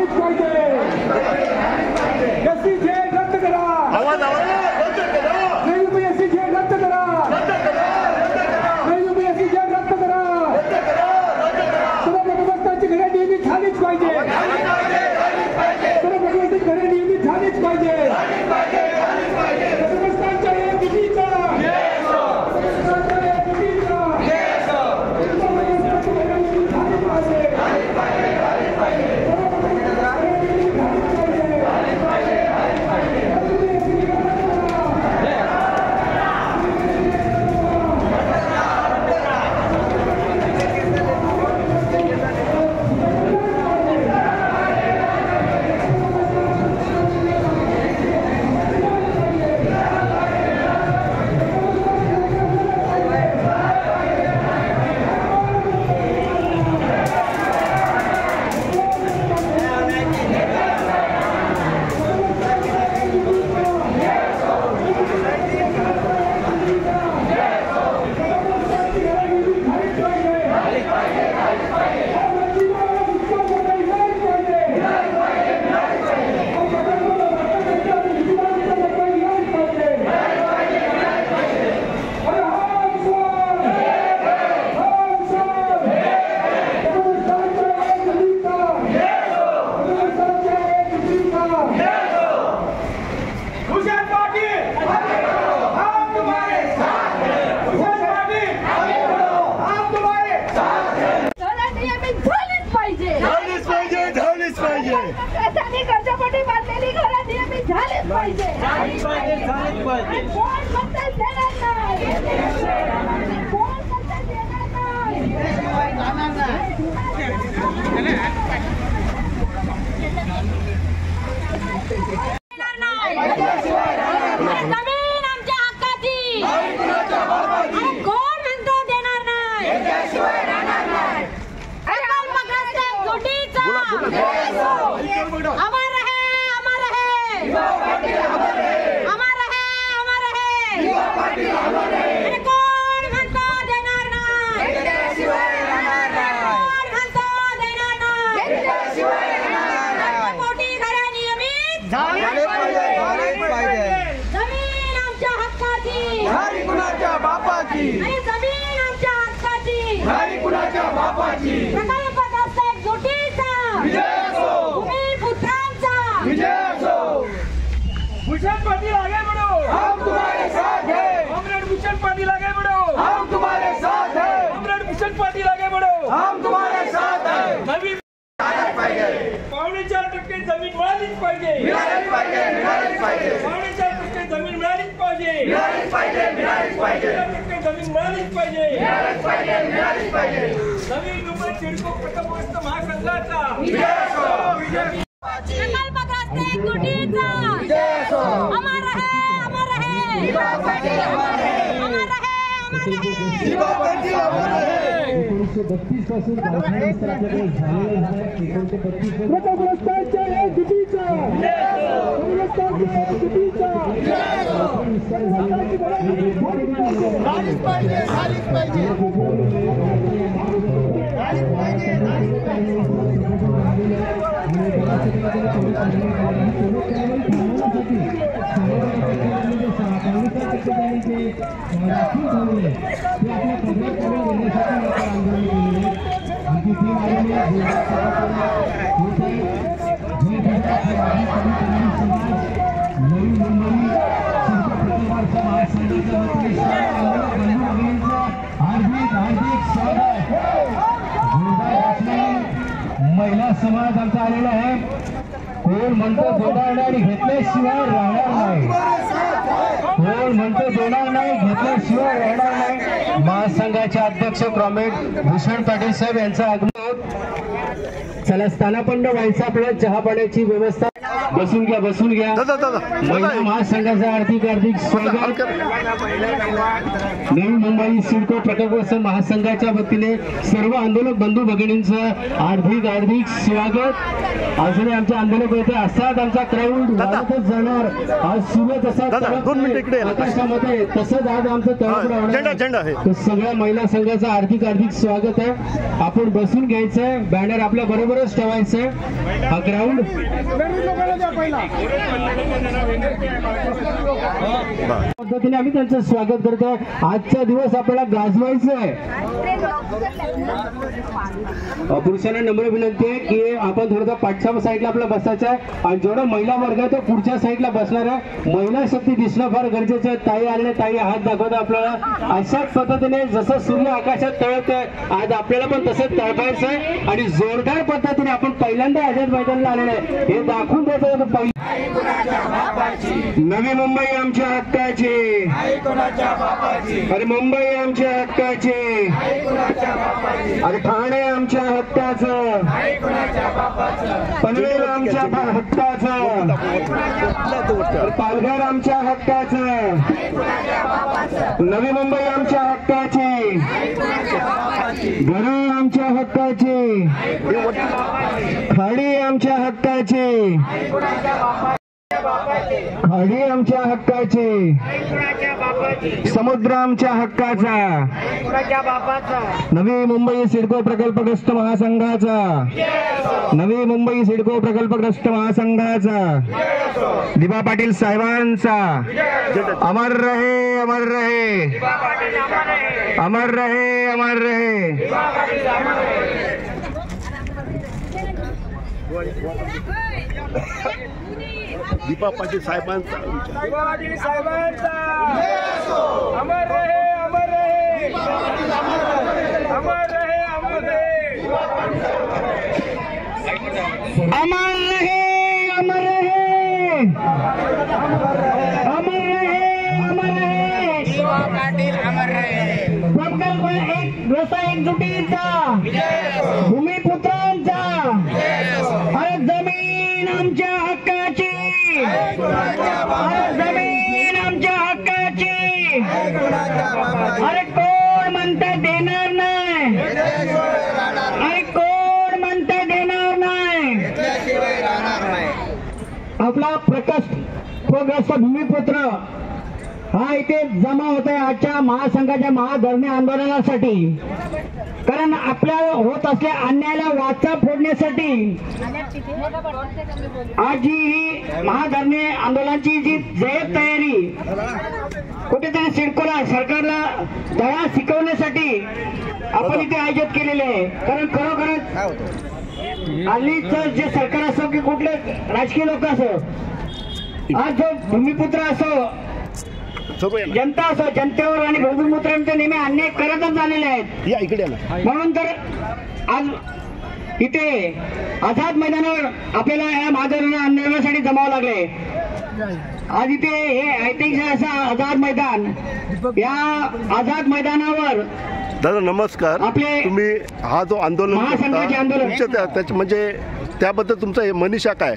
झालीच पाहिजे. SC Z रद्द करा. आवाज रद्द करा. नाही एससी झेड रद्द करा. नाही एससी झेड रद्द करा. सर्व भगवंताची घरे नियमित झालीच पाहिजे. सर्व भगवंताची घरे नियमित झालीच पाहिजे. भगवंतांच्या एकजुटीचा भूषण पाटिल आगे बढ़ो, हम तुम्हारे साथ हैं। कॉमरेड भूषण पाटिल आगे बढ़ो, हम तुम्हारे साथ हैं। कॉमरेड भूषण पाटिल आगे बढ़ो, हम तुम्हारे साथ हैं। नवीन पावणे 4% जमीन मिळालीच पाहिजे. पावणे 4% जमीन मिळालीच पाहिजे. 4% जमीन मिळालीच पाहिजे. नवी मुंबई सिडको प्रथमस्त महासंघाचा अमर है 1932 पासून झालेलं आहे. महिला समाज आमचा आलेला आहे. कोण म्हणतो देणार नाही घेतल्याशिवाय राहणार नाही. कोण म्हणतो देणार नाही घेतल्याशिवाय राहणार नाही. महासंघाचे अध्यक्ष कॉम्रेड भूषण पाटील साहेब यांचा आगमन. चला स्थानापन्न व्हायचं आपल्याला चहा पाण्याची व्यवस्था. बसून घ्या. महिला महासंघाचा हार्दिक स्वागत. नवी मुंबई सिडको प्रकल्पग्रस्त महासंघाच्या वतीने सर्व आंदोलक बंधू भगिनींचं हार्दिक स्वागत. अजूनही आमचे आंदोलक होते असतात. आमचा क्राऊड वाढतच जाणार. आज सूर्य तसा आकाशामध्ये तसंच आज आमचं तळपड. सगळ्या महिला संघाचं हार्दिक स्वागत आहे. आपण बसून घ्यायचंय. बॅनर आपल्या बरोबर बरोबरच ठेवायचं हा ग्राउंड पद्धतीने आम्ही त्यांचं स्वागत करतो। आजचा दिवस आपल्याला गाजवायचा आहे। पुरुषांना नम्र विनंती आहे की आपण थोडंसं पाठच्या साईडला आपला बसायचं आहे आणि जेवढा महिला वर्ग आहे तो पुढच्या साईडला बसणार आहे। महिला शक्ती दिसणं फार गरजेचं आहे। ताई आले, ताई हात दाखवतो आपल्याला। अशाच पद्धतीने जसं सूर्य आकाशात तळतोय आज आपल्याला पण तसंच तळपायचं आहे आणि जोरदार पद्धतीने आपण पहिल्यांदा आझाद मैदानाला आलेलो आहे हे दाखवून द्यायचं। नवी मुंबई आमच्या हक्काची, अरे मुंबई आमच्या हक्काची, अरे ठाणे आमच्या हक्काचं, पनवेल आमच्या हक्काचं, पालघर आमच्या हक्काचं, नवी मुंबई आमच्या हक्काची, घरं आमच्या हक्काची, खाडी आमच्या हक्काची, खाडी आमच्या हक्काची, समुद्र आमच्या हक्काचा, नवी मुंबई सिडको प्रकल्पग्रस्त महासंघाचा, नवी मुंबई सिडको प्रकल्पग्रस्त महासंघाचा, दिबा पाटील साहेबांचा अमर रहे, अमर रहे, अमर रहे, अमर रहे। दीपा पाटील साहेबांचा, दीपा पाटील साहेबांचा अमर रहे, अमर रहे, अमर रहे, अमर रहे, अमर रहे, अमर रहे, अमर रहे, अमर रहे, दीपा पाटील अमर रहे। प्रकल्प एकजुटीचा, भूमिपुत्रांचा, अरे जमीन आमच्या हक्काची, अरे जमीन आमच्या हक्काची, अरे कोण म्हणतं देणार नाही, अरे कोण म्हणतं देणार नाही। आपला प्रकल्पग्रस्त भूमिपुत्र हा इथे जमा होत आहे आजच्या महासंघाच्या महाधरणे आंदोलनासाठी। कारण आपल्या होत असलेल्या अन्यायाला वाचा फोडण्यासाठी आज ही महाधरणे आंदोलनाची जी जय्यत तयारी कुठेतरी सिडकोला सरकारला धडा शिकवण्यासाठी आपण इथे आयोजित केलेले आहे। कारण खरोखरच हल्लीचं जे सरकार असो की कुठले राजकीय लोक असो, आज जो भूमिपुत्र असो, जनता असो, जनतेवर आणि भूमिपुत्रांचे नेहमी अन्याय करतच झालेले आहेत। या इकडे म्हणून तर आज इथे आझाद मैदानावर आपल्याला या महाधरणे आंदोलनासाठी जमावं लागले। आज इथे हे ऐतिहासिक असं आझाद मैदान, या आझाद मैदानावर दादा नमस्कार। आपले तुम्ही हा जो आंदोलन महासंघाचे आंदोलन त्याच्या म्हणजे त्याबद्दल तुमचं मनीषा काय?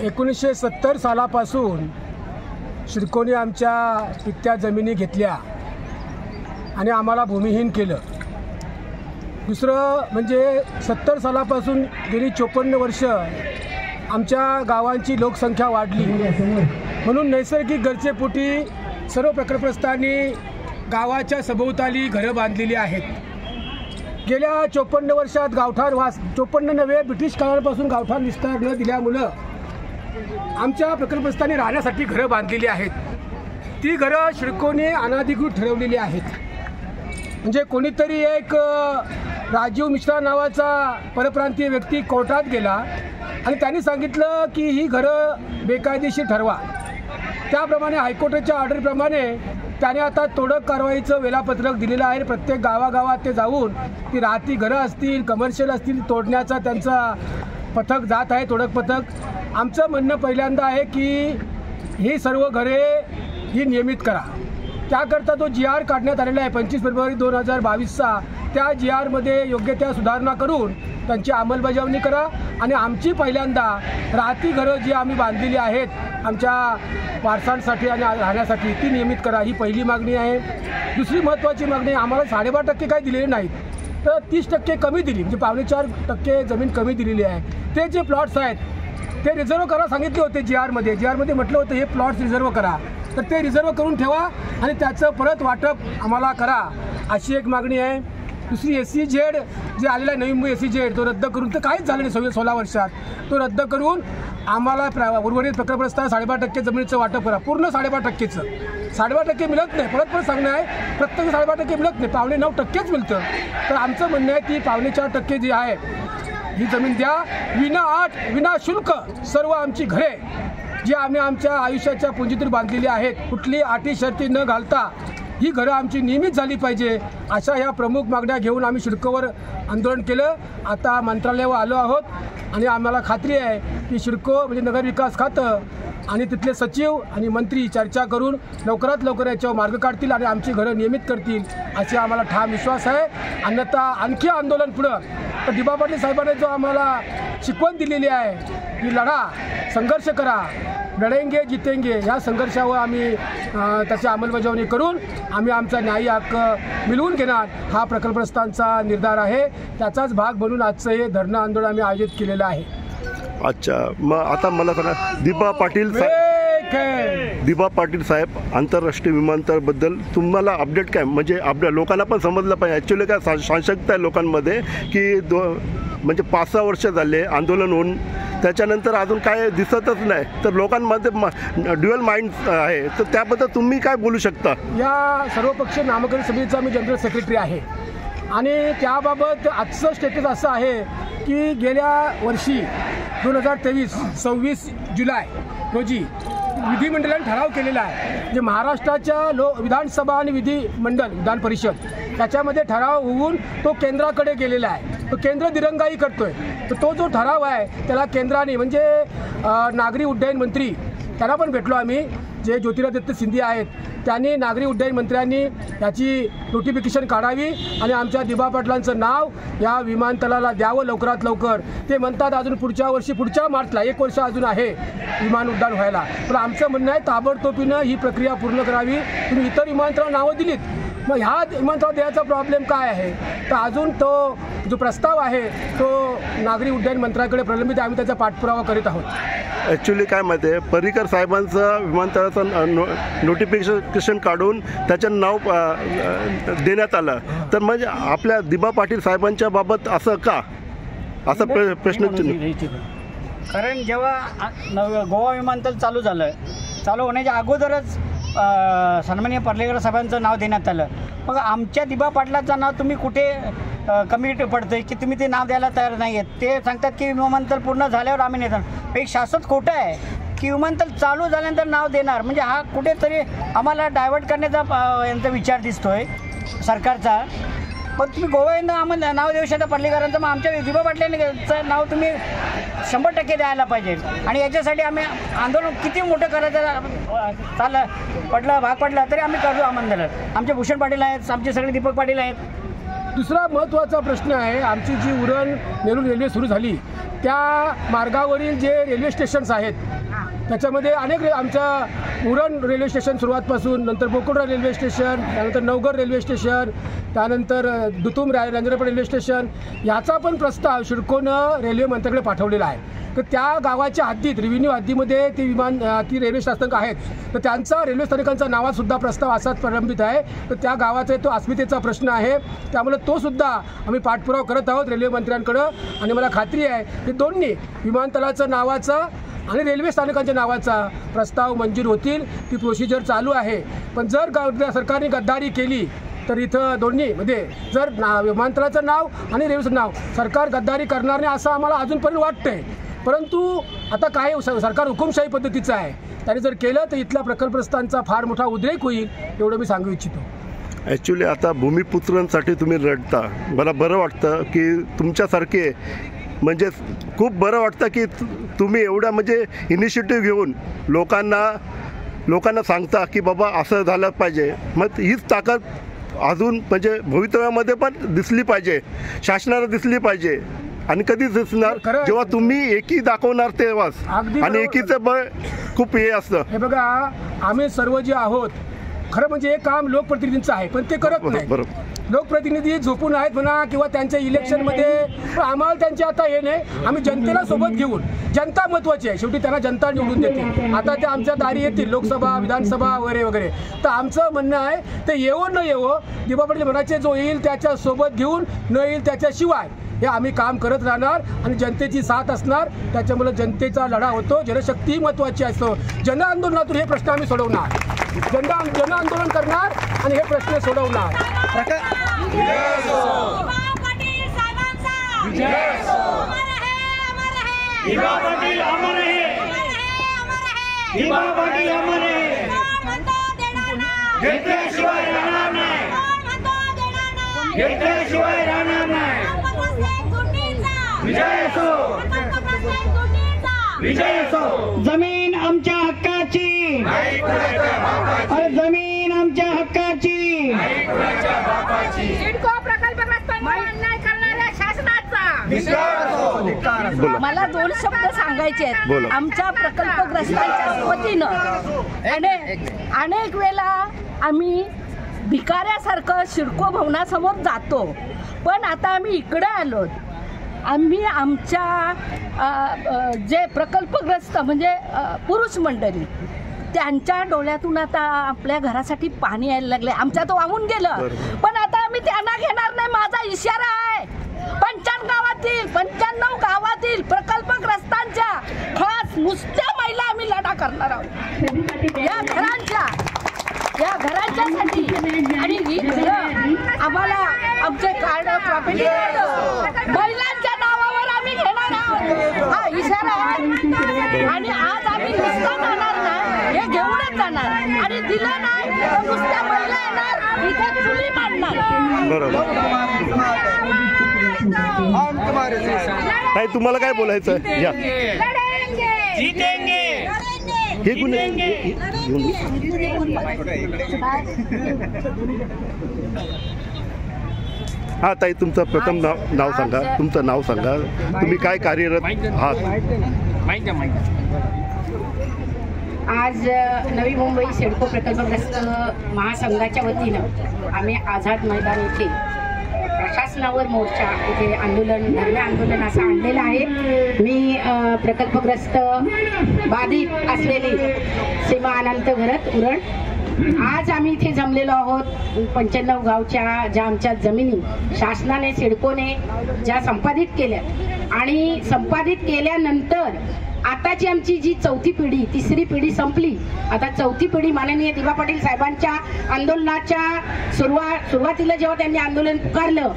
1970 सालापासून सिडकोने आमच्या इतक्या जमिनी घेतल्या आणि आम्हाला भूमिहीन केलं। दुसरं म्हणजे 70 सालापासून गेली 54 वर्ष आमच्या गावांची लोकसंख्या वाढली, म्हणून नैसर्गिक गरजेपोटी सर्व प्रकल्पग्रस्तांनी गावाच्या सभोवताली घरं बांधलेली आहेत। गेल्या 54 वर्षात गावठाण 54 नव्हे ब्रिटिश काळापासून गावठाण विस्तार न दिल्यामुळं आमच्या प्रकल्पग्रस्तांनी राहण्यासाठी घरं बांधलेली आहेत। ती घरं सिडकोने अनाधिकृत ठरवलेली आहेत। म्हणजे कोणीतरी एक राजीव मिश्रा नावाचा परप्रांतीय व्यक्ती कोर्टात गेला आणि त्यांनी सांगितलं की ही घरं बेकायदेशीर ठरवा। त्याप्रमाणे हायकोर्टाच्या ऑर्डरप्रमाणे त्याने आता तोडक कारवाईचं वेळापत्रक दिलेलं आहे। प्रत्येक गावागावात ते जाऊन ती राहती घरं असतील, कमर्शियल असतील, तोडण्याचा त्यांचा पथक जात आहे, तोडक पथक। आमचं म्हणणं पहिल्यांदा आहे की ही सर्व घरे ही नियमित करा। त्याकरता तो GR काढण्यात आलेला आहे 25 फेब्रुवारी 2022चा। त्या GRमध्ये योग्य त्या सुधारणा करून त्यांची अंमलबजावणी करा आणि आमची पहिल्यांदा राहती घरं जी आम्ही बांधलेली आहेत आमच्या वारसांसाठी आणि राहण्यासाठी ती नियमित करा, ही पहिली मागणी आहे। दुसरी महत्त्वाची मागणी, आम्हाला 12.5% काही दिलेले नाहीत, तर 30% कमी दिली, म्हणजे 4.25% जमीन कमी दिलेली आहे। ते जे प्लॉट्स आहेत ते रिझर्व करा सांगितले होते GRमध्ये म्हटलं होतं हे प्लॉट्स रिझर्व करा, तर ते रिझर्व करून ठेवा आणि त्याचं परत वाटप आम्हाला करा, अशी एक मागणी आहे। दुसरी SEZ जे आलेला आहे नवी मुंबई SEZ तो रद्द करून तर काहीच झालं नाही 16 वर्षात. तो रद्द करून आम्हाला उर्वरित प्रकल्पग्रस्तांना 5.5% जमिनीचं वाटप करा, पूर्ण 5.5%चं. 5.5% मिळत नाही, परत सांगणं आहे, प्रत्येक 5.5% मिळत नाही, 8.9%च मिळतं. तर आमचं म्हणणं आहे की 4.5% जी आहे ही जमीन द्या, विना शुल्क. सर्व आमची घरे जी आम्ही आमच्या आयुष्याच्या पुंजीतून बांधलेली आहेत, कुठली अटी शर्ती न घालता ही घरं आमची नियमित झाली पाहिजे, अशा ह्या प्रमुख मागण्या घेऊन आम्ही सिडकोवर आंदोलन केलं. आता मंत्रालयावर आलो आहोत आणि आम्हाला खात्री आहे की सिडको म्हणजे नगरविकास खातं आणि तिथले सचिव आणि मंत्री चर्चा करून लवकरात लवकर याच्यावर मार्ग काढतील आणि आमची घरं नियमित करतील, असे आम्हाला ठाम विश्वास आहे. अन्यथा आणखी आंदोलन पुढं. तर दिबा पाटील साहेबांनी जो आम्हाला शिकवण दिलेली आहे की लढा, संघर्ष करा, लढेंगे जितेंगे, ह्या संघर्षावर आम्ही त्याची अंमलबजावणी करून आम्ही आमचा न्यायी हक्क मिळवून घेणार, हा प्रकल्पग्रस्तांचा निर्धार आहे. त्याचाच भाग म्हणून आजचं हे धरणं आंदोलन आम्ही आयोजित केलेलं आहे. अच्छा, मग आता मला सांगा, दिबा पाटील साहेब आंतरराष्ट्रीय विमानतळाबद्दल तुम्हाला अपडेट काय, म्हणजे आपल्या लोकांना पण समजलं पाहिजे. ॲक्च्युली काय साशंकता आहे लोकांमध्ये की म्हणजे 5-6 वर्ष झाले आंदोलन होऊन, त्याच्यानंतर अजून काय दिसतच नाही. तर लोकांमध्ये ड्युअल माइंड आहे, तर त्याबद्दल तुम्ही काय बोलू शकता? या सर्वपक्षीय नामकरण समितीचा मी जनरल सेक्रेटरी आहे आणि त्याबाबत आजचं स्टेटस असं आहे की गेल्या वर्षी 2023 26 जुलै रोजी विधिमंडळाने ठराव केलेला आहे. जे महाराष्ट्राच्या विधानसभा आणि विधान परिषद त्याच्यामध्ये ठराव होऊन तो केंद्राकडे गेलेला आहे. तो केंद्र दिरंगाई करतोय. तर तो जो ठराव आहे त्याला केंद्राने म्हणजे नागरी उड्डयन मंत्री त्यांना पण भेटलो आम्ही, जे ज्योतिरादित्य सिंधिया आहेत, त्यांनी नागरी उड्डयन मंत्र्यांनी याची नोटिफिकेशन काढावी आणि आमच्या दिबा पाटलांचं नाव या विमानतळाला द्यावं लवकरात लवकर. ते म्हणतात अजून पुढच्या वर्षी, पुढच्या मार्चला 1 वर्ष अजून आहे विमान उड्डाण व्हायला. पण आमचं म्हणणं आहे ताबडतोबीनं ही प्रक्रिया पूर्ण करावी. तुम्ही इतर विमानतळाला नावं दिलीत, मग ह्या विमानतळाला द्यायचा प्रॉब्लेम काय आहे? तर अजून तो जो प्रस्ताव आहे तो नागरी उड्डयन मंत्र्याकडे प्रलंबित आहे, आम्ही त्याचा पाठपुरावा करीत आहोत. ॲक्च्युली काय माहिती आहे, पर्रिकर साहेबांचं विमानतळाचं नोटिफिकेशन काढून त्याचं नाव देण्यात आलं, तर म्हणजे आपल्या दिबा पाटील साहेबांच्या बाबत असं का, असा प्रश्न. कारण जेव्हा गोवा विमानतळ चालू होण्याच्या अगोदरच सन्माननीय पर्रिकर साहेबांचं नाव देण्यात आलं. मग आमच्या दिबा पाटलाचं नाव तुम्ही कुठे कमी पडतं आहे की तुम्ही ते नाव द्यायला तयार नाही आहेत? ते सांगतात की विमानतळ पूर्ण झाल्यावर आम्ही नेणार. एक शाश्वत खोटं आहे की विमानतळ चालू झाल्यानंतर नाव देणार, म्हणजे हा कुठेतरी आम्हाला डायव्हर्ट करण्याचा यांचा विचार दिसतोय सरकारचा. पण तुम्ही गोव्यानं आम्हाला नाव देऊ शकता पर्रिकरांचं, मग आमच्या दिबा पाटलांचं नाव तुम्ही 100% द्यायला पाहिजे. आणि याच्यासाठी आम्ही आंदोलन किती मोठं करायचं भाग पडला तरी आम्ही करू आंदोलन. आमचे भूषण पाटील आहेत, आमचे सगळे दीपक पाटील आहेत. दुसरा महत्त्वाचा प्रश्न आहे, आमची जी उरण नेरूळ रेल्वे सुरू झाली त्या मार्गावरील जे रेल्वे स्टेशन्स आहेत त्याच्यामध्ये अनेक आमच्या उरण रेल्वे स्टेशन सुरुवातपासून, नंतर बोकोडा रेल्वे स्टेशन, त्यानंतर नवगड रेल्वे स्टेशन, त्यानंतर दुतुम रंजनपेठ रेल्वे स्टेशन, याचा पण प्रस्ताव सिडकोनं रेल्वे मंत्र्याकडे पाठवलेला आहे. तर त्या गावाच्या हद्दीत रेव्हेन्यू हद्दीमध्ये ती रेल्वे स्थानक आहेत, तर त्यांचा रेल्वे स्थानकांचा नावासुद्धा प्रस्ताव असाच प्रलंबित आहे. तर त्या गावाचा तो अस्मितेचा प्रश्न आहे, त्यामुळे तो सुद्धा आम्ही पाठपुरावा करत आहोत रेल्वे मंत्र्यांकडं. आणि मला खात्री आहे की दोन्ही विमानतळाचं नावाचा आणि रेल्वे स्थानकांच्या नावाचा प्रस्ताव मंजूर होतील. ती प्रोसिजर चालू आहे. पण जर सरकारने गद्दारी केली तर इथं दोन्हीमध्ये जर विमानतळाचं नाव आणि रेल्वेचं नाव सरकार गद्दारी करणार नाही असं आम्हाला अजूनपर्यंत वाटतंय. परंतु आता काय सरकार हुकुमशाही पद्धतीचं आहे, त्याने जर केलं तर इथल्या प्रकल्पग्रस्तांचा फार मोठा उद्रेक होईल, एवढं मी सांगू इच्छितो. ॲक्च्युली आता भूमिपुत्रांसाठी तुम्ही रडता, मला बरं वाटतं की तुमच्यासारखे, म्हणजे खूप बरं वाटतं की तुम्ही एवढा म्हणजे इनिशिएटिव्ह घेऊन लोकांना सांगता की बाबा असं झालं पाहिजे. मग हीच ताकद अजून म्हणजे भवितव्यामध्ये पण दिसली पाहिजे, शासनाला दिसली पाहिजे. आणि कधी दिसणार जेव्हा तुम्ही एकी दाखवणार तेव्हाच. आणि एकीचं बळ खूप हे असतं. हे बघा, आम्ही सर्व जे आहोत खरं म्हणजे हे काम लोकप्रतिनिधींचं आहे, पण ते करत नाही. लोकप्रतिनिधी झोपून आहेत म्हणा किंवा त्यांच्या इलेक्शनमध्ये, पण आम्हाला त्यांचे आता हे नाही. आम्ही जनतेला सोबत घेऊन, जनता महत्त्वाची आहे, शेवटी त्यांना जनता निवडून देते. आता ते आमच्या दारी येतील लोकसभा विधानसभा वगैरे वगैरे, तर आमचं म्हणणं आहे ते येवो न येवो, दिबा पाटील म्हणायचे जो येईल त्याच्या सोबत घेऊन, न येईल त्याच्याशिवाय हे आम्ही काम करत राहणार आणि जनतेची साथ असणार. त्याच्यामुळे जनतेचा लढा होतो, जनशक्ती महत्त्वाची असतो. जन आंदोलनातून हे प्रश्न आम्ही सोडवणार, जन आंदोलन करणार आणि हे प्रश्न सोडवणार. जमीन आमच्या हक्काची, जमीन आमच्या हक्काची. सिडको प्रकल्पग्रस्तांवर अन्याय करणाऱ्या शासनाचा. मला 2 शब्द सांगायचे आहेत. आमच्या प्रकल्पग्रस्तांच्या वतीनं अनेक वेळा आम्ही भिकाऱ्यासारखं सिडको भवनासमोर जातो, पण आता आम्ही इकडे आलो. आम्ही आमच्या जे प्रकल्पग्रस्त म्हणजे पुरुष मंडळी, त्यांच्या डोळ्यातून आता आपल्या घरासाठी पाणी यायला लागले. आमच्या तो वाहून गेलं, पण आता आम्ही त्यांना घेणार नाही. माझा इशारा आहे 95 गावातील प्रकल्पग्रस्तांच्या, खास नुसत्या महिला आम्ही लढा करणार आहोत या घरांच्यासाठी. आणि ही घरं आम्हाला आमचे कार्ड प्रॉपर्टी महिलांच्या नावावर आम्ही घेणार आहोत, हा इशारा आहे. आणि आज आम्ही नुसतं जाणार नाही, हे घेऊनच जाणार. आणि दिलं नाही तर नुसत्या महिला येणार, इथे चुली मांडणार. बरोबर. काय तुम्हाला काय बोलायचं आहे? या हे गुन्हे हा ताई, तुमचं प्रथम नाव सांगा, तुमचं नाव सांगा, तुम्ही काय कार्यरत आहात? आज नवी मुंबई सिडको प्रकल्पग्रस्त महासंघाच्या वतीनं आम्ही आझाद मैदान येथे प्रशासनावर मोर्चा, इथे आंदोलन, धरणे आंदोलन असं आणलेलं आहे. मी प्रकल्पग्रस्त बाधित असलेली सीमा अनंत घरत उरण, आज आम्ही इथे जमलेलो आहोत. 95 गावच्या ज्या आमच्या जमिनी शासनाने सिडकोने ज्या संपादित केल्या आणि संपादित केल्यानंतर आताची आमची जी 4थी पिढी, 3री पिढी संपली, आता 4थी पिढी माननीय दिबा पाटील साहेबांच्या आंदोलनाच्या सुरुवातीला जेव्हा त्यांनी आंदोलन पुकारलं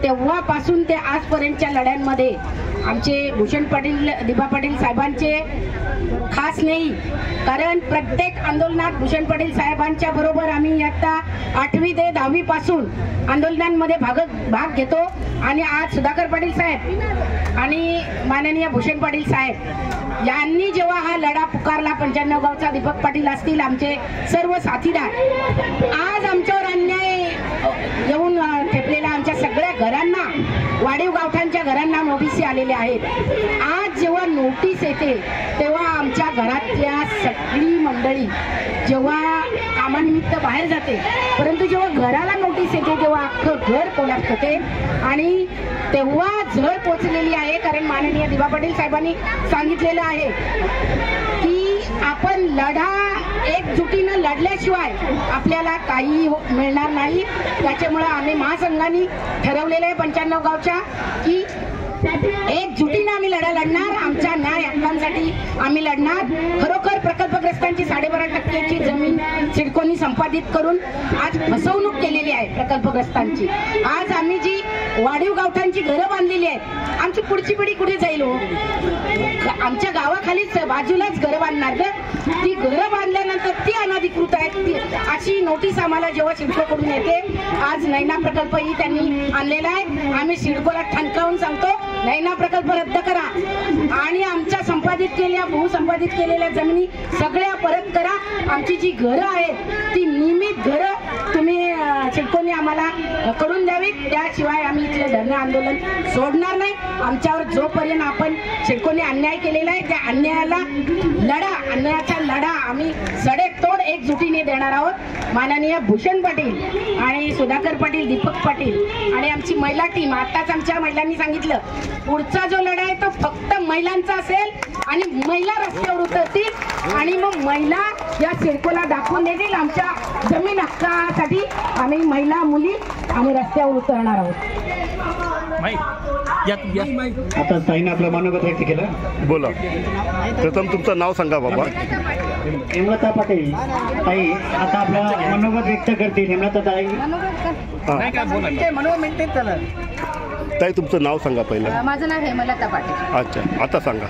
तेव्हापासून ते आजपर्यंतच्या लढ्यांमध्ये आमचे भूषण पाटील, दिबा पाटील साहेबांचे खास नाही, कारण प्रत्येक आंदोलनात भूषण पाटील साहेबांच्या बरोबर आम्ही आता 8वी ते 10वी पासून आंदोलनांमध्ये भाग घेतो. आणि आज सुधाकर पाटील साहेब आणि माननीय भूषण पाटील साहेब यांनी जेव्हा हा लढा पुकारला, 95 गावचा दीपक पाटील असतील, आमचे सर्व साथीदार, आज आमच्यावर अन्याय येऊन ठेपलेला आमच्या सगळ्या घरांना, वाढीव गावठांच्या घरांना नोटीस आलेल्या आहेत. आज जेव्हा नोटीस येते तेव्हा आमच्या घरातल्या सगळी मंडळी जेव्हा कामानिमित्त बाहेर जाते, परंतु जेव्हा घराला नोटीस येते तेव्हा अख्खं घर कोलॅप्स होते. आणि तेव्हा झळ पोचलेली आहे, कारण माननीय दिबा पाटील साहेबांनी सांगितलेलं आहे की आपण लढा एकजुटीनं लढल्याशिवाय आपल्याला काही मिळणार नाही. त्याच्यामुळे आम्ही महासंघाने ठरवलेलं आहे 95 गावच्या की एकजुटीनं आम्ही लढा लढणार, आमच्या न्याय हक्कांसाठी आम्ही लढणार. खरोखर प्रकल्पग्रस्तांची 12.5% जमीन सिडकोनी संपादित करून आज फसवणूक केलेली आहे प्रकल्पग्रस्तांची. आज आम्ही जी वाढीव गावठांची घरं बांधलेली आहेत, आमची पुढची पिढी कुठे जाईल हो? आमच्या गावाखालीच बाजूलाच घरं बांधणार ग, ती घरं बांधल्यानंतर ती अनधिकृत आहेत अशी नोटीस आम्हाला जेव्हा सिडकोकडून येते. आज नैना प्रकल्पही त्यांनी आणलेला आहे. आम्ही सिडकोला ठणकावून सांगतो, नैना प्रकल्प रद्द करा आणि आमच्या भूसंपादित केलेल्या जमिनी सगळ्या परत करा. आमची जी घरं आहेत ती नियमित घरं तुम्ही सिडकोने आम्हाला करून द्यावीत, त्याशिवाय आम्ही इथलं धरणं आंदोलन सोडणार नाही. आमच्यावर जोपर्यंत आपण सिडकोने अन्याय केलेला आहे त्या अन्यायाचा लढा आम्ही सडेतोड एकजुटीने देणार आहोत. माननीय भूषण पाटील आणि सुधाकर पाटील, दीपक पाटील आणि आमची महिला टीम, आताच आमच्या महिलांनी सांगितलं पुढचा जो लढा आहे तो फक्त महिलांचा असेल आणि महिला रस्त्यावर उतरतील आणि मग महिला या सिडकोला दाखवून देतील आमच्या जमीन हक्कासाठी आम्ही महिला मुली आम्ही रस्त्यावर उतरणार आहोत. आता ताईने आपलं मनोगत व्यक्त केलं. बोला. प्रथम तुमचं नाव सांगा बाबा. हेमलता पाटील ताई आता आपलं मनोगत व्यक्त करतील. हेमलता ताई ताई तुमचं नाव सांगा पहिलं. माझं नाव हेमलता पाटील. अच्छा, आता सांगा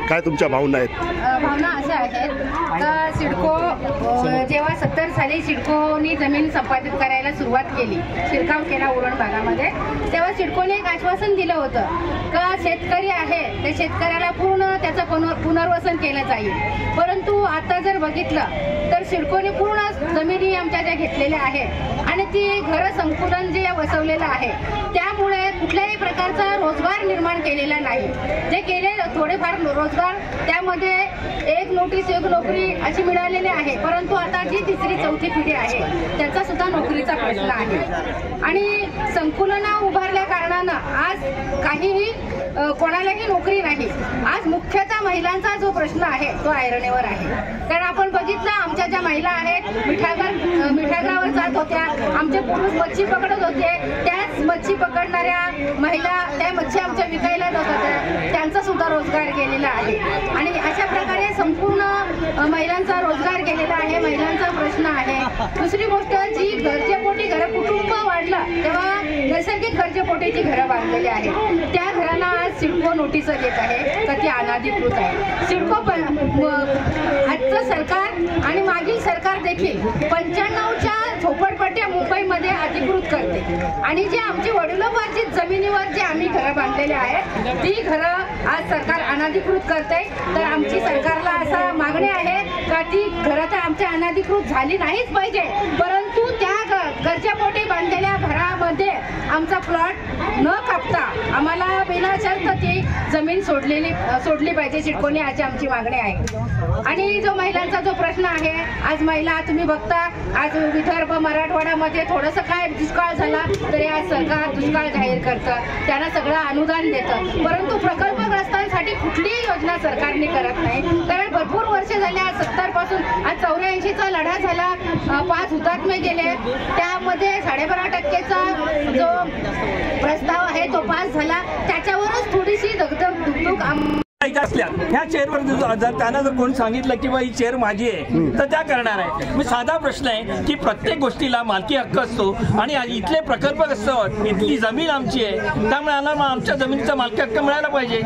काय तुमच्या भावना आहेत. भावना अशा आहेत का सिडको जेव्हा 70 साली सिडकोनी जमीन संपादित करायला सुरुवात केली, शिरकाव केला उरण भागामध्ये, तेव्हा सिडकोने एक आश्वासन दिलं होतं का शेतकरी आहे त्या शेतकऱ्याला पूर्ण त्याचं पुनर्वसन केलं जाईल. परंतु आता जर बघितलं तर सिडकोने पूर्ण जमिनी आमच्या ज्या घेतलेल्या आहेत आणि ती घरं संकुलन जे वसवलेलं आहे त्यामुळे कुठल्याही प्रकारचा रोजगार निर्माण केलेला नाही. जे केले थोडेफार रोजगार त्यामध्ये एक नोटीस एक नोकरी अशी मिळालेली आहे, परंतु आता जी तिसरी चौथी पिढी आहे त्याचा सुद्धा नोकरीचा प्रश्न आहे. आणि संकुलनं उभारल्या कारणानं आज काहीही कोणालाही नोकरी नाही. आज मुख्यतः महिलांचा जो प्रश्न आहे तो ऐरणीवर आहे. कारण आपण बघितलं आमच्या ज्या महिला आहेत मिठागरावर जात होत्या, आमचे पुरुष मच्छी पकडत होते, त्याच मच्छी पकडणाऱ्या महिला त्या मच्छी आमच्या विकायला जात होत्या, त्यांचा सुद्धा रोजगार गेलेला आहे. आणि अशा प्रकारे संपूर्ण महिलांचा रोजगार गेलेला आहे, महिलांचा प्रश्न आहे. दुसरी गोष्ट जी गरजेपोटी घरं कुटुंब वाढलं तेव्हा नैसर्गिक गरजेपोटीची घरं बांधलेली आहेत, त्या घरांना आज सिडको नोटीस देत आहे का ती अनाधिकृत आहे. सिडको आजचं सरकार आणि मागील सरकार देखील 95च्या झोपडपट्ट्या मुंबईमध्ये अधिकृत करते आणि जे आमची वडिलोपार्जित जमिनीवर जे आम्ही घरं बांधलेली आहेत ती घरं आज सरकार अनाधिकृत करते. तर आमची सरकारला असा मागणी आहे का ती घरं तर आमच्या अनाधिकृत झाली नाहीच पाहिजे, परंतु त्या गरजेपोटी बांधलेल्या घरामध्ये आमचा प्लॉट न कापता आम्हाला बिना शर्त ती जमीन सोडली पाहिजे सिडकोने, अशी आमची मागणी आहे. आणि जो महिलांचा जो प्रश्न आहे, आज महिला तुम्ही बघता आज विदर्भ मराठवाड्यामध्ये थोडंसं काय दुष्काळ झाला तरी आज सरकार दुष्काळ जाहीर करतं, त्यांना सगळं अनुदान देतं, परंतु प्रकल्पग्रस्तांसाठी कुठलीही योजना सरकारने करत नाही. कारण भरपूर वर्ष झाले, आज 70 पासून आज 84चा लढा झाला, 5 हुतात्मे गेले, त्यामध्ये 12.5%चा जो प्रस्ताव आहे तो पास झाला, त्याच्यावरच थोडीशी धुकधुक असल्या ह्या चेअरवर जर त्यांना जर कोणी सांगितलं की ही चेअर माझी आहे तर त्या करणार आहे. मी साधा प्रश्न आहे की प्रत्येक गोष्टीला मालकी हक्क असतो आणि इथले प्रकल्पग्रस्त इथली जमीन आमची आहे, त्यामुळे आमच्या जमिनीचा मालकी हक्क मिळायला पाहिजे.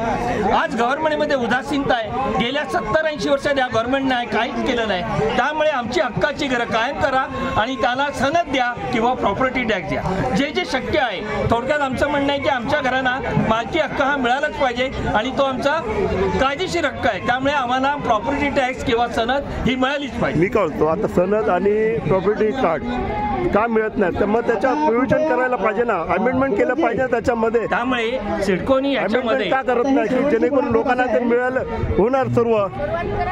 आज गव्हर्नमेंटमध्ये उदासीनता आहे, गेल्या 70-80 वर्षात या गव्हर्नमेंटने काहीच केलं नाही. त्यामुळे आमची हक्काची घरं कायम करा आणि त्याला सनद द्या किंवा प्रॉपर्टी टॅक्स द्या, जे शक्य आहे. थोडक्यात आमचं म्हणणं आहे की आमच्या घरांना मालकी हक्क हा मिळालाच पाहिजे आणि तो आमचा कायदेशीर हक्क आहे. त्यामुळे आम्हाला प्रॉपर्टी टॅक्स किंवा सनद ही मिळालीच पाहिजे. मी काय म्हणतो आता सनद आणि प्रॉपर्टी कार्ड का मिळत नाही तर मग त्याच्या प्रोव्हिजन करायला पाहिजे ना, अमेंडमेंट केलं पाहिजे त्याच्यामध्ये. त्यामुळे सिडकोनी याच्यामध्ये का करत नाही की जेणेकरून लोकांना ते मिळालं होणार सर्व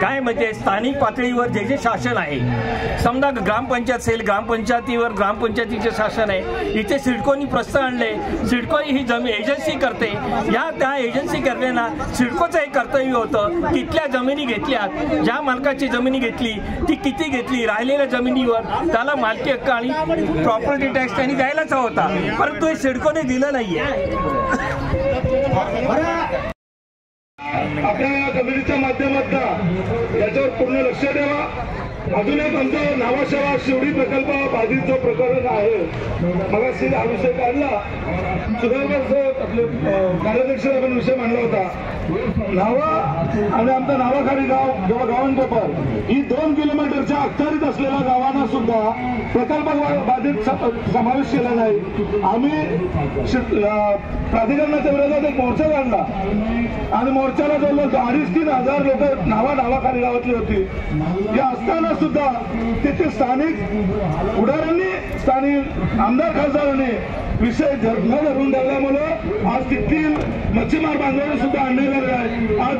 काय म्हणजे स्थानिक पातळीवर जे शासन आहे, समजा ग्रामपंचायत असेल, ग्रामपंचायतीवर ग्रामपंचायतीचे शासन आहे, इथे सिडकोनी प्रस्ताव आणले, सिडको ही जमीन एजन्सी करते, त्या एजन्सी करण्याना सिडकोचं एक कर्तव्य होतं. तिथल्या जमिनी घेतल्या, ज्या मालकाची जमिनी घेतली ती किती घेतली, राहिलेल्या जमिनीवर त्याला मालकी हक्क आणि प्रॉपर्टी टॅक्स त्यांनी द्यायलाच हवा होता, परंतु हे सिडकोने दिलं नाहीये. आपल्या जमिनीच्या माध्यमातून याच्यावर पूर्ण लक्ष द्यावा. अजून एक आमचं नावाशेवा शिवडी प्रकल्प बाधित जो प्रकरण आहे, मगाशी हा विषय काढला, सुधाकर आपले कार्याध्यक्ष आपण विषय मांडला होता. नावा आणि आमचं नावाखाली गाव किंवा गावनकोपर ही 2 किलोमीटरच्या अखत्यारीत असलेल्या गावांना सुद्धा प्रकल्प बाधित समावेश केला नाही. आम्ही प्राधिकरणाच्या विरोधात एक मोर्चा काढला आणि मोर्चाला जवळ 2,500-3,000 लोक नावाखाली गावातली होती. या असताना सुद्धा तिथे स्थानिक पुढाऱ्यांनी, स्थानिक आमदार खासदारांनी विषय न धरून ठेवल्यामुळं आज तिथील मच्छीमार बांधवांनी सुद्धा अन्याय झालेला आहे. आज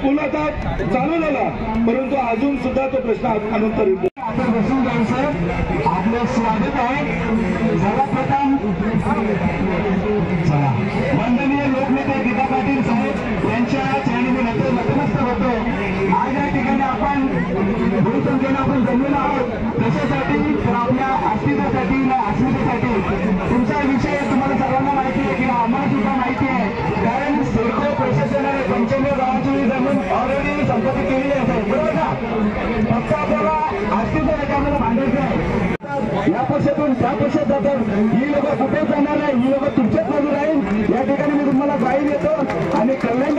पूल आता चालू झाला, परंतु अजून सुद्धा तो प्रश्न अनुत्तरित. आपण बसून जायचं. आपलं स्वागत आहे. सर्वप्रथम वंदनीय लोकनेते गीता पाटील साहेब यांच्या चरणी मी नतमस्तक होतो. आज या ठिकाणी आपण बहुसंख्येने आपण जमलेलो आहोत. कशासाठी? तर आपल्या अस्तित्वासाठी, अस्मितेसाठी. तुमचा विषय तुम्हाला सर्वांना माहिती आहे की आम्हाला सुद्धा माहिती आहे, कारण सिडको प्रशासनाने 95 गावांची जमीन ऑलरेडी संपत्ती केलेली आहे, बरोबर ना? फक्त आपल्याला अस्तित्वासाठी आम्हाला मांडायचं आहे. या पक्षातून त्या पक्षात जातात. ही लोक कुठेच जाणार नाही, ही लोक तुमच्याच बाजू राहील. या ठिकाणी मी तुम्हाला ग्वाही देतो आणि कल्याण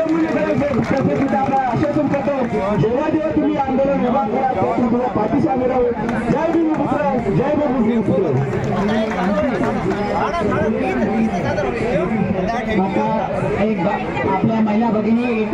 सुद्धा आश्वासन करतो. जेव्हा जेव्हा तुम्ही आंदोलन उभा करा तेव्हा तुम्हाला पाठीशी आम्ही राहू. जय भीमपुत्र, जय भीमपुत्र. आपल्या महिला भगिनी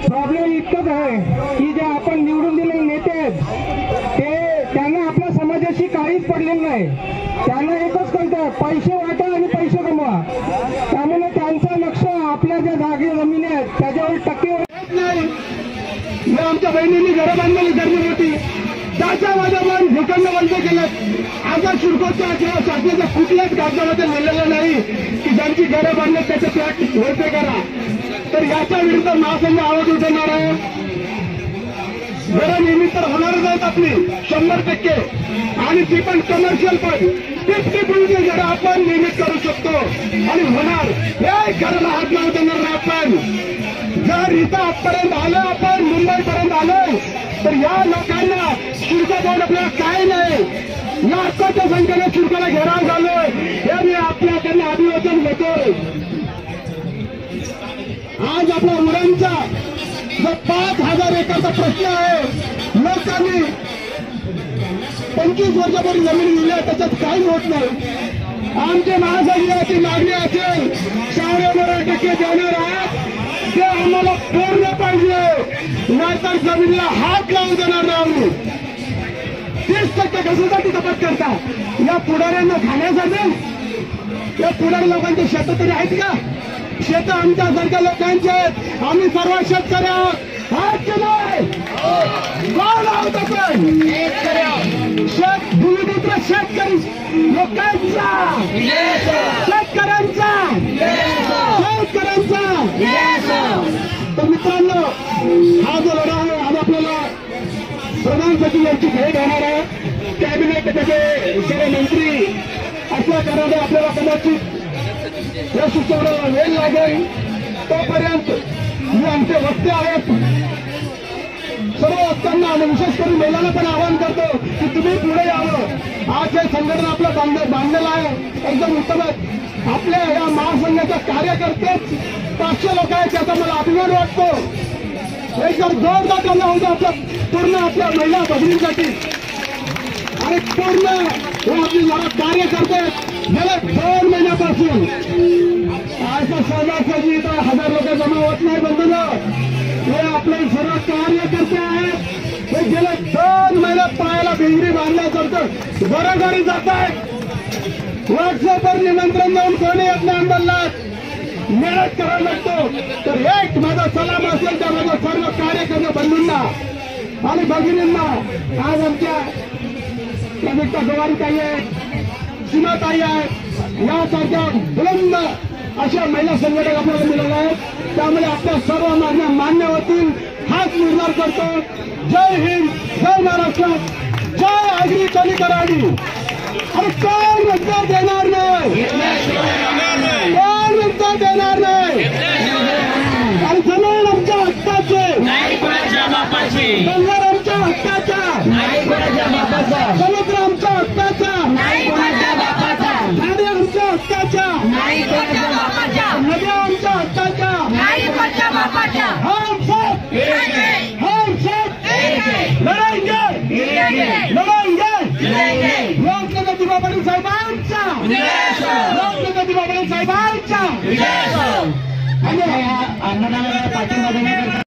प्रॉब्लेम इतकंच आहे की जे आपण निवडून दिलेले नेते आहेत ते त्यांना आपल्या समाजाशी काहीच पडलेलं नाही. त्यांना एकच कळतं, पैसे वाटा आणि पैसे कमवा. त्यामुळे त्यांचं लक्ष आपल्या ज्या जागे जमिनी आहेत त्याच्यावर टक्के नाही. मग आमच्या बहिणींनी घरं बांधलेली गरमी होती, त्याच्या वादावर भूखंड बंद केलं. आता शिडकोच्या किंवा शासनाच्या कुठल्याच कागदामध्ये लिहिलेलं नाही की ज्यांची घरं बांधले त्याचे फ्लॅट भरते करा. तर याच्या विरुद्ध महासंघ आवाज उठवणार आहे. घरं निर्मित तर होणारच आहेत आपली 100%, आणि ती पण कमर्शियल पण 50% घरं आपण निर्मित करू शकतो आणि होणार. हे घराला हात लावू देणार नाही आपण. जर इथं आजपर्यंत आलो, आपण मुंबईपर्यंत आलो, तर या लोकांना शिडको जाऊन आपल्याला काय नाही, लाखोच्या संख्येने शिडकोला घेराव झालोय. हे मी आपल्याकडनं अभिवादन घेतोय. आज आपल्या मुलांचा जो 5000 एकरचा प्रश्न आहे, लोकांनी 25 वर्षापूर्वी जमीन दिली आहे, त्याच्यात काही होत नाही. आमच्या महासंघाची मागणी असेल 12% देणार आहेत, ते आम्हाला पूर्ण पाहिजे, नाहीतर जमिनीला हात लावून देणार नाही. 30% कशासाठी कपात करता? या पुढाऱ्यांना खाण्यासाठी? या पुढारी लोकांचे शेत तरी आहेत का? शेत आमच्यासारख्या लोकांचे आहेत. आम्ही सर्व शेतकरी आहोत. हात केलाय कोण आहोत आपण? शेत भूमिपुत्र शेतकरी लोकांचा, शेतकऱ्यांचा. तर मित्रांनो, हा जो लढा आहे, आज आपल्याला प्रधान सचिव यांची भेट होणार आहे. कॅबिनेट त्याचे सर्व मंत्री असल्या कारणाने आपल्याला कदाचित या सुचवण्याला वेळ लागेल. तोपर्यंत मी आमचे वक्ते आहेत सर्व वक्त्यांना आणि विशेष करून महिलांना पण आवाहन करतो की तुम्ही पुढे यावं. आज हे संघटन आपलं बांधलेलं आहे एकदम उत्तम आहे. आपल्या या महासंघाच्या कार्यकर्तेच 500 लोक आहेत, त्याचा मला अभिमान वाटतो. एक जर जोरदार त्यांना होतं आपल्या पूर्ण आपल्या महिला भगिनींसाठी आणि पूर्ण हे आपली जरा कार्य करतात. गेल्या 2 महिन्यापासून असं सहजासहजी इथं 1000 लोक जमा होत नाही. बंधूंनो, हे आपले सर्व कार्यकर्ते आहेत. हे गेल्या 2 महिन्यात पायाला भिंगरी बांधल्यासारखं घरोघरी जात आहेत. व्हॉट्सअपवर निमंत्रण देऊन कोणी येत नाही आंदोलनात. मेहनत करायला लागतो. तर एक माझा सलाम असेल त्या माझ्या सर्व कार्यकर्ते बंधूंना आणि भगिनींना. आज आमच्या प्रमुख गवारीताई आहेत, सीमाताई आहेत, यासारख्या बुलंद अशा महिला संघटक आपल्याला मिळाल्या आहेत. त्यामुळे आपल्या सर्व मागण्या मान्य होतील हाच निर्धार करतो. जय हिंद, जय महाराष्ट्र. जय आगरी कलिकराडी. अरे कोण म्हणता देणार नाही, कोण म्हणता देणार नाही. अरे जमीन आमच्या हक्काचे, डोंगर आमच्या हक्काचा, समुद्र आमच्या हक्काचा, झाडे आमच्या हक्काच्या, नद्या आमच्या हक्काच्या. हम सब लढाएंगे, लोकनेते बाबासाहेब साहेबांचा, लोकनेते बाबासाहेब साहेबांचा. आणि अन्नदानाला पाठिंबा देण्याकरता